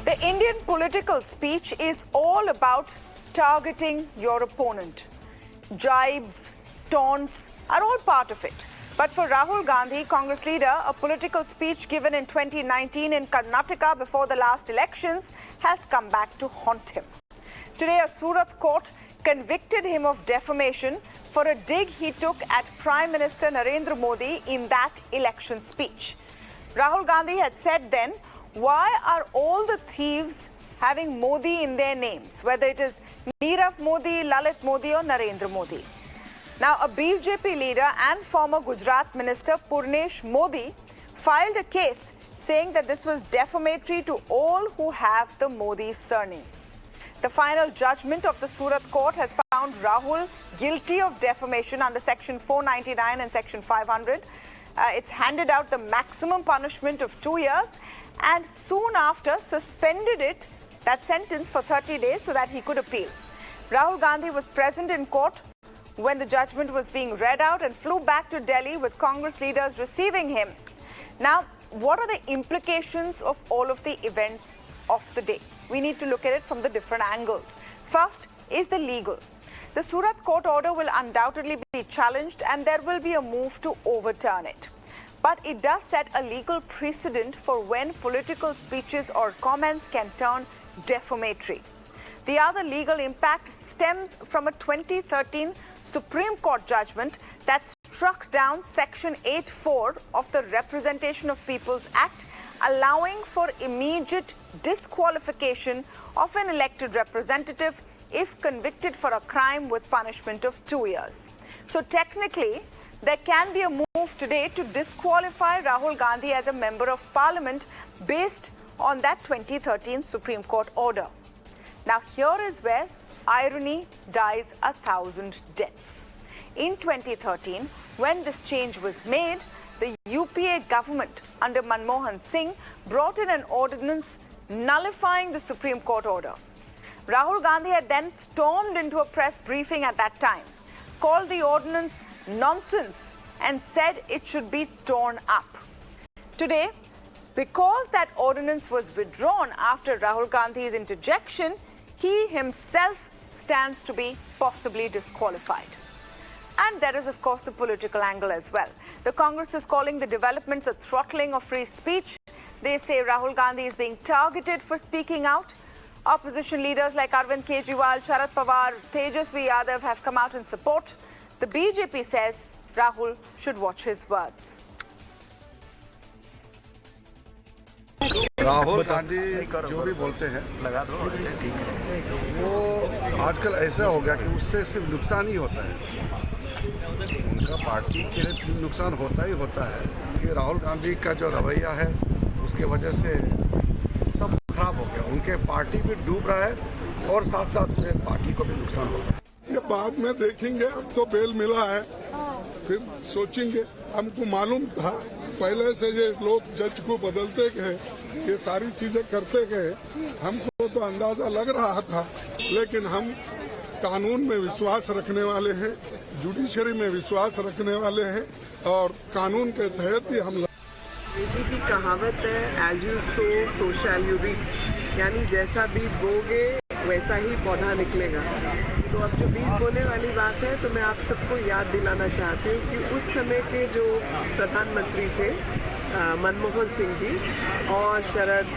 The Indian political speech is all about targeting your opponent. Jibes, taunts are all part of it. But for Rahul Gandhi, Congress leader, a political speech given in 2019 in Karnataka before the last elections has come back to haunt him. Today, a Surat court convicted him of defamation for a dig he took at Prime Minister Narendra Modi in that election speech. Rahul Gandhi had said then, why are all the thieves having Modi in their names, whether it is Nirav Modi, Lalit Modi or Narendra Modi? Now, a BJP leader and former Gujarat Minister Purnesh Modi filed a case saying that this was defamatory to all who have the Modi surname. The final judgment of the Surat court has found Rahul guilty of defamation under Section 499 and Section 500. It's handed out the maximum punishment of 2 years and soon after suspended that sentence for 30 days so that he could appeal. Rahul Gandhi was present in court when the judgment was being read out and flew back to Delhi with Congress leaders receiving him. Now, what are the implications of all of the events of the day? We need to look at it from the different angles. First is the legal. The Surat court order will undoubtedly be challenged and there will be a move to overturn it. But it does set a legal precedent for when political speeches or comments can turn defamatory. The other legal impact stems from a 2013 Supreme Court judgment that struck down Section 8(4) of the Representation of People's Act, allowing for immediate disqualification of an elected representative if convicted for a crime with punishment of 2 years. So technically, there can be a move today to disqualify Rahul Gandhi as a member of parliament based on that 2013 Supreme Court order. Now, here is where irony dies 1,000 deaths. In 2013, when this change was made, the UPA government under Manmohan Singh brought in an ordinance nullifying the Supreme Court order. Rahul Gandhi had then stormed into a press briefing at that time, called the ordinance nonsense and said it should be torn up. Today, because that ordinance was withdrawn after Rahul Gandhi's interjection, he himself stands to be possibly disqualified. And there is, of course, the political angle as well. The Congress is calling the developments a throttling of free speech. They say Rahul Gandhi is being targeted for speaking out. Opposition leaders like Arvind Kejriwal, Sharad Pawar, Tejasvi Yadav have come out in support. The BJP says Rahul should watch his words. Rahul Gandhi जो भी बोलते हैं वो आजकल ऐसा हो गया कि उससे सिर्फ नुकसान ही होता है। उनका पार्टी के लिए नुकसान होता ही होता है कि राहुल गांधी का जो रवैया है उसके वजह से सब खराब हो गया। उनके पार्टी भी डूब रहा है और साथ साथ में पार्टी को भी नुकसान होता है। ये बाद में देखेंगे, अब तो बेल मिला है, फिर सोचेंगे। हमको मालूम था पहले से ये लोग जज को बदलते गए, ये सारी चीजें करते गए, हमको तो अंदाजा लग रहा था, लेकिन हम कानून में विश्वास रखने वाले हैं, जुडिशरी में विश्वास रखने वाले हैं और कानून के तहत ही हम। की कहावत है, as you sow so shall you reap, यानी जैसा बीज बोगे वैसा ही पौधा निकलेगा। तो अब जो बीज बोने वाली बात है, तो मैं आप सबको याद दिलाना चाहती हूँ कि उस समय के जो प्रधानमंत्री थे मनमोहन सिंह जी और शरद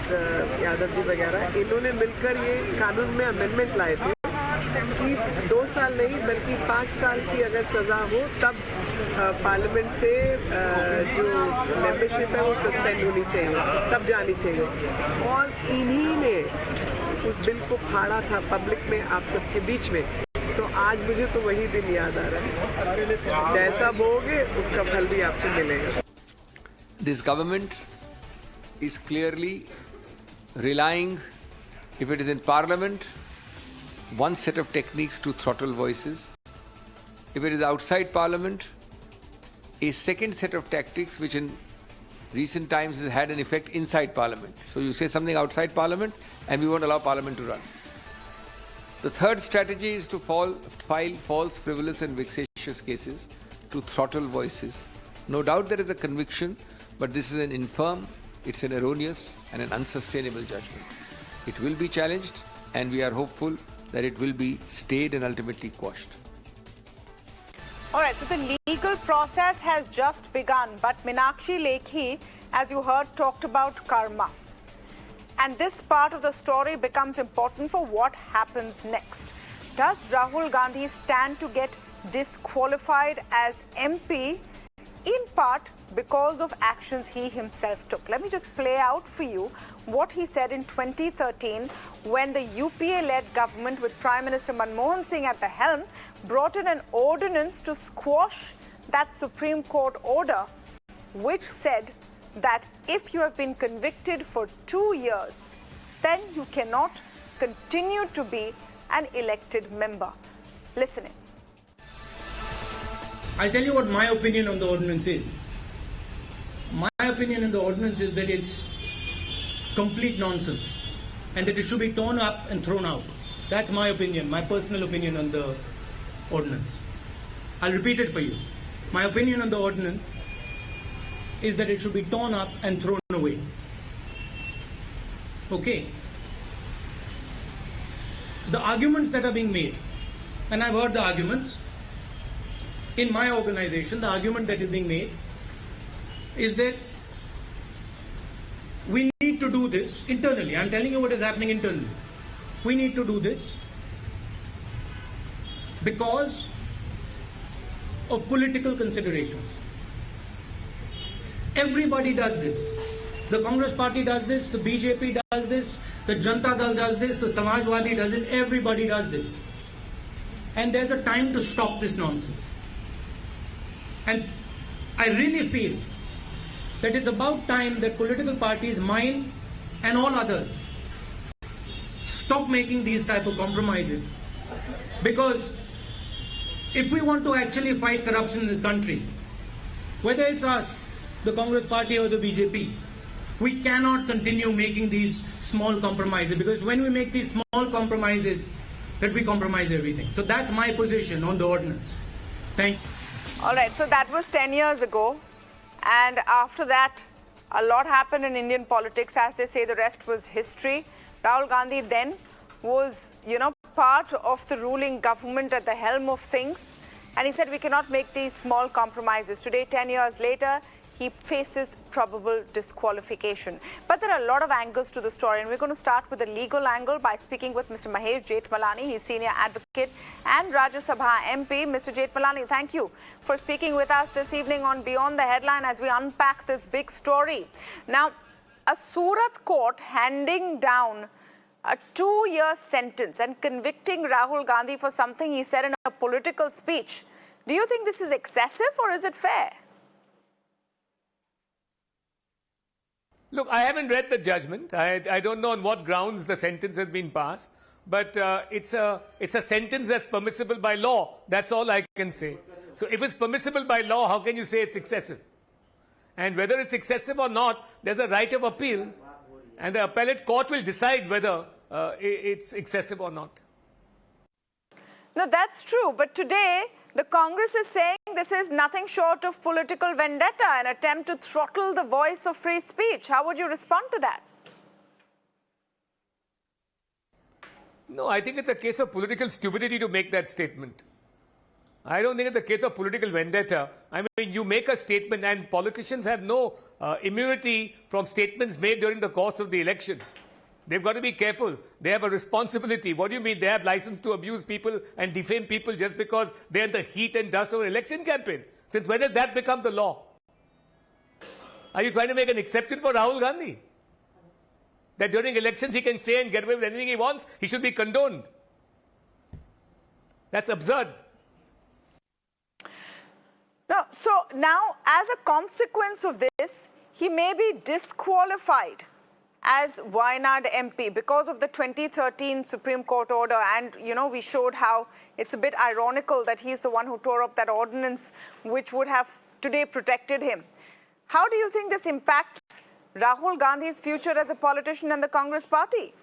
यादव जी वगैरह, इन्होंने मिलकर ये कानून में अमेंडमेंट लाए थे कि 2 साल नहीं बल्कि 5 साल की अगर सज़ा हो तब पार्लियामेंट से जो मेंबरशिप है वो सस्पेंड होनी चाहिए, तब जानी चाहिए। और इन्हीं ने उस बिल को फाड़ा था पब्लिक में, आप सबके बीच में। तो आज मुझे तो वही दिन याद आ रहा है, जैसा बोगे उसका फल भी आपको मिलेगा। This government is clearly relying, if it is in parliament, one set of techniques to throttle voices. If it is outside parliament, a second set of tactics which in recent times has had an effect inside parliament. So you say something outside parliament and we won't allow parliament to run. The third strategy is to file false, frivolous and vexatious cases to throttle voices. No doubt there is a conviction, but this is an infirm, it's an erroneous and an unsustainable judgment. It will be challenged, and we are hopeful that it will be stayed and ultimately quashed. All right, so the legal process has just begun, but Meenakshi Lekhi, as you heard, talked about karma. And this part of the story becomes important for what happens next. Does Rahul Gandhi stand to get disqualified as MP, in part because of actions he himself took? Let me just play out for you what he said in 2013 when the UPA-led government with Prime Minister Manmohan Singh at the helm brought in an ordinance to squash that Supreme Court order, which said that if you have been convicted for 2 years, then you cannot continue to be an elected member. Listen in. I'll tell you what my opinion on the ordinance is. My opinion on the ordinance is that it's complete nonsense and that it should be torn up and thrown out. That's my opinion, my personal opinion on the ordinance. I'll repeat it for you. My opinion on the ordinance is that it should be torn up and thrown away. Okay. The arguments that are being made, and I've heard the arguments, in my organization, the argument that is being made is that we need to do this internally. I'm telling you what is happening internally. We need to do this because of political considerations. Everybody does this. The Congress Party does this, the BJP does this, the Janata Dal does this, the Samajwadi does this, everybody does this. And there's a time to stop this nonsense. And I really feel that it's about time that political parties, mine and all others, stop making these type of compromises. Because if we want to actually fight corruption in this country, whether it's us, the Congress Party or the BJP, we cannot continue making these small compromises, because when we make these small compromises, that we compromise everything. So that's my position on the ordinance. Thank you. All right, so that was 10 years ago. And after that, a lot happened in Indian politics. As they say, the rest was history. Rahul Gandhi then was, part of the ruling government at the helm of things. And he said we cannot make these small compromises. Today, 10 years later, he faces probable disqualification. But there are a lot of angles to the story, and we're going to start with the legal angle by speaking with Mr. Mahesh Jethmalani. He's senior advocate and Rajya Sabha MP. Mr. Jethmalani, thank you for speaking with us this evening on Beyond the Headline as we unpack this big story. Now, a Surat court handing down a 2-year sentence and convicting Rahul Gandhi for something he said in a political speech. Do you think this is excessive or is it fair? Look, I haven't read the judgment. I don't know on what grounds the sentence has been passed, but it's a sentence that's permissible by law. That's all I can say. So if it's permissible by law, how can you say it's excessive? And whether it's excessive or not, there's a right of appeal, and the appellate court will decide whether it's excessive or not. No, that's true. But today, the Congress is saying this is nothing short of political vendetta, an attempt to throttle the voice of free speech. How would you respond to that? No, I think it's a case of political stupidity to make that statement. I don't think it's a case of political vendetta. I mean, you make a statement, and politicians have no immunity from statements made during the course of the election. They've got to be careful. They have a responsibility. What do you mean? They have license to abuse people and defame people just because they're in the heat and dust of an election campaign. Since when did that become the law? Are you trying to make an exception for Rahul Gandhi? That during elections he can say and get away with anything he wants? He should be condoned. That's absurd. No, so now, as a consequence of this, he may be disqualified as Wayanad MP because of the 2013 Supreme Court order. And, we showed how it's a bit ironical that he's the one who tore up that ordinance which would have today protected him. How do you think this impacts Rahul Gandhi's future as a politician and the Congress Party?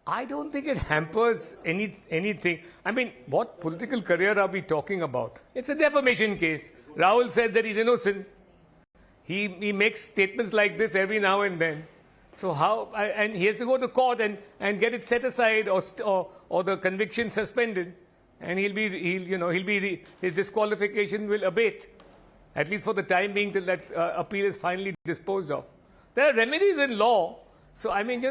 I don't think it hampers anything. I mean, what political career are we talking about? It's a defamation case. Rahul said that he's innocent. He makes statements like this every now and then. So how, and he has to go to court and get it set aside or the conviction suspended, and his disqualification will abate, at least for the time being, till that appeal is finally disposed of. There are remedies in law. So, I mean,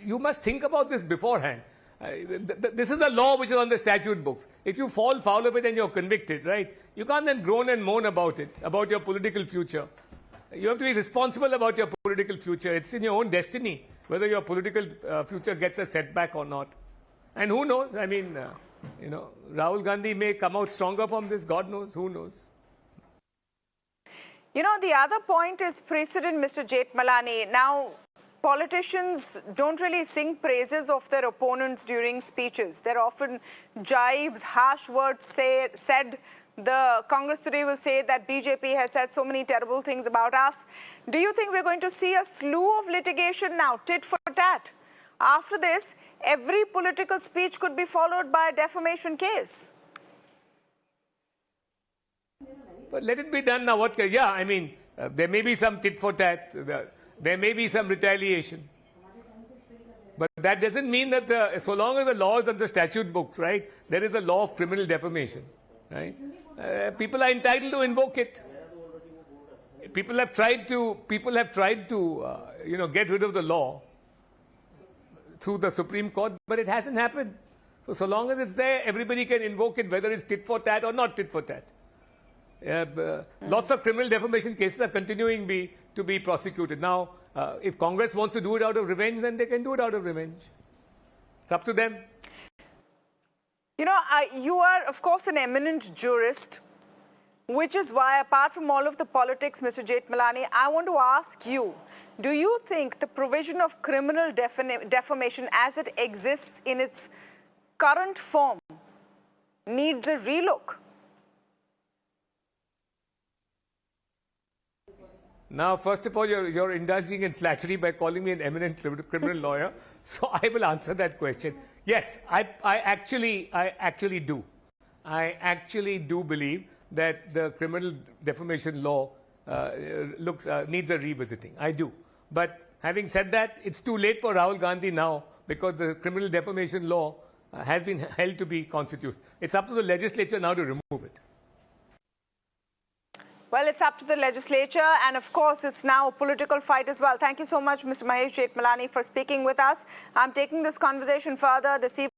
you must think about this beforehand. This is the law which is on the statute books. If you fall foul of it and you're convicted, right, you can't then groan and moan about it, about your political future. You have to be responsible about your political future. It's in your own destiny whether your political future gets a setback or not. And who knows? I mean, Rahul Gandhi may come out stronger from this. God knows. Who knows? The other point is precedent, Mr. Jethmalani. Now, politicians don't really sing praises of their opponents during speeches. There are often jibes, harsh words said. The Congress today will say that BJP has said so many terrible things about us. Do you think we're going to see a slew of litigation now, tit for tat? After this, every political speech could be followed by a defamation case. But let it be done now. Yeah, I mean, there may be some tit for tat. There may be some retaliation. But that doesn't mean that so long as the law is on the statute books, right, there is a law of criminal defamation, right? People are entitled to invoke it. People have tried to get rid of the law through the Supreme Court, but it hasn't happened. So long as it's there, everybody can invoke it, whether it's tit for tat or not tit for tat. Lots of criminal defamation cases are continuing to be prosecuted. Now, if Congress wants to do it out of revenge, then they can do it out of revenge. It's up to them. You are, of course, an eminent jurist, which is why, apart from all of the politics, Mr. Jethmalani, I want to ask you, do you think the provision of criminal defamation as it exists in its current form needs a relook? Now, first of all, you're indulging in flattery by calling me an eminent criminal lawyer. So I will answer that question. Yes, I actually do. I actually do believe that the criminal defamation law needs a revisiting. I do. But having said that, it's too late for Rahul Gandhi now because the criminal defamation law has been held to be constitutional. It's up to the legislature now to remove it. Well, it's up to the legislature, and of course, it's now a political fight as well. Thank you so much, Mr. Mahesh Jethmalani, for speaking with us. I'm taking this conversation further this evening.